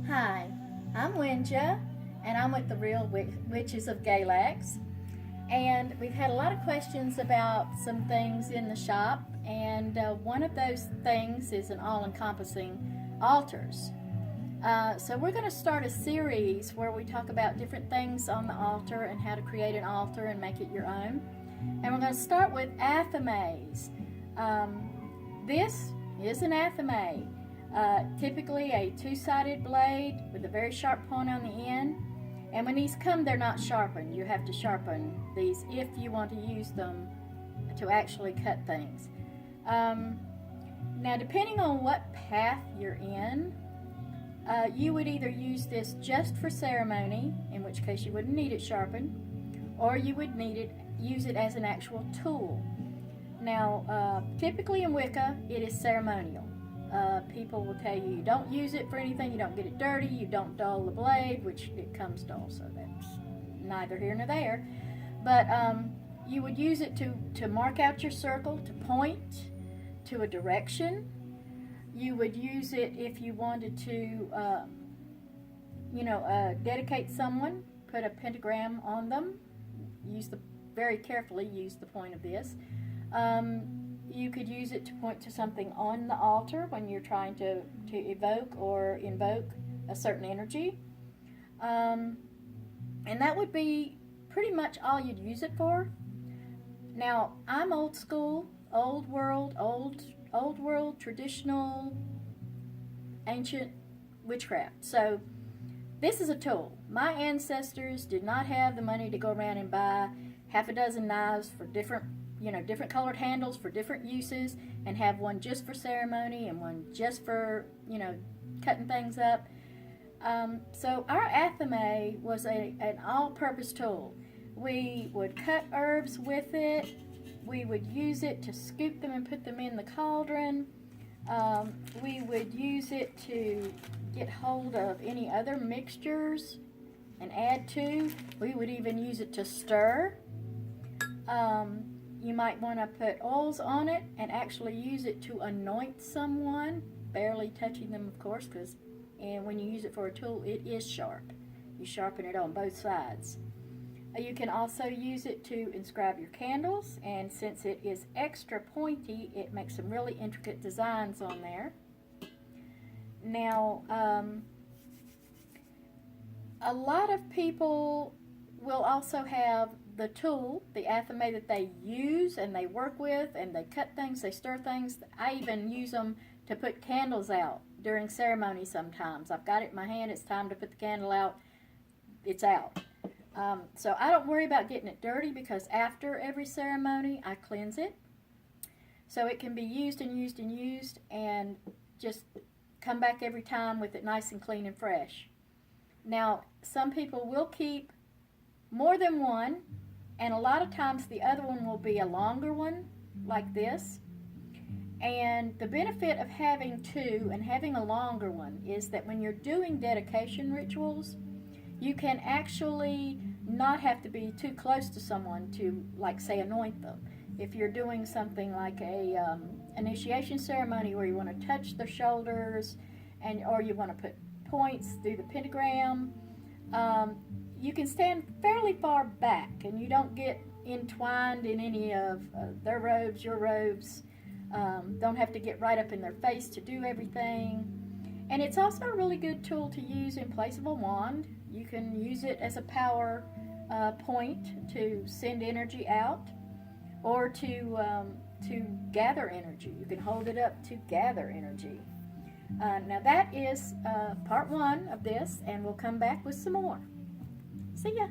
Hi, I'm Winja, and I'm with the Real Witches of Galax. And we've had a lot of questions about some things in the shop, and one of those things is an all-encompassing altars. So we're going to start a series where we talk about different things on the altar and how to create an altar and make it your own. And we're going to start with Athames. This is an Athame. Typically a two-sided blade with a very sharp point on the end. And when these come, they're not sharpened. You have to sharpen these if you want to use them to actually cut things. Now, depending on what path you're in, you would either use this just for ceremony, in which case you wouldn't need it sharpened, or you would use it as an actual tool. Now, typically in Wicca, it is ceremonial. People will tell you don't use it for anything, you don't get it dirty, you don't dull the blade, which it comes dull, so that's neither here nor there. But you would use it to mark out your circle, to point to a direction. You would use it if you wanted to, dedicate someone, put a pentagram on them. Very carefully use the point of this. You could use it to point to something on the altar when you're trying to evoke or invoke a certain energy. And that would be pretty much all you'd use it for. Now, I'm old school, old world, traditional, ancient witchcraft. So this is a tool. My ancestors did not have the money to go around and buy half a dozen knives for different colored handles for different uses, and have one just for ceremony and one just for, cutting things up. So our Athame was an all-purpose tool. We would cut herbs with it. We would use it to scoop them and put them in the cauldron. We would use it to get hold of any other mixtures and add to. We would even use it to stir. You might want to put oils on it and actually use it to anoint someone, barely touching them, of course, and when you use it for a tool, it is sharp. You sharpen it on both sides. You can also use it to inscribe your candles, and since it is extra pointy, it makes some really intricate designs on there. Now, a lot of people will also have the tool, the Athame that they use and they work with, and they cut things, they stir things. I even use them to put candles out during ceremony sometimes. I've got it in my hand, it's time to put the candle out, it's out. So I don't worry about getting it dirty, because after every ceremony I cleanse it. So it can be used and used and used, and just come back every time with it nice and clean and fresh. Now, some people will keep more than one, and a lot of times the other one will be a longer one, like this. And the benefit of having two and having a longer one is that when you're doing dedication rituals, you can actually not have to be too close to someone to, like, say, anoint them. If you're doing something like a initiation ceremony where you want to touch their shoulders, or you want to put points through the pentagram, you can stand fairly far back, and you don't get entwined in any of their robes, your robes. Don't have to get right up in their face to do everything. And it's also a really good tool to use in place of a wand. You can use it as a power point to send energy out, or to gather energy. You can hold it up to gather energy. Now that is part one of this, and we'll come back with some more. See ya.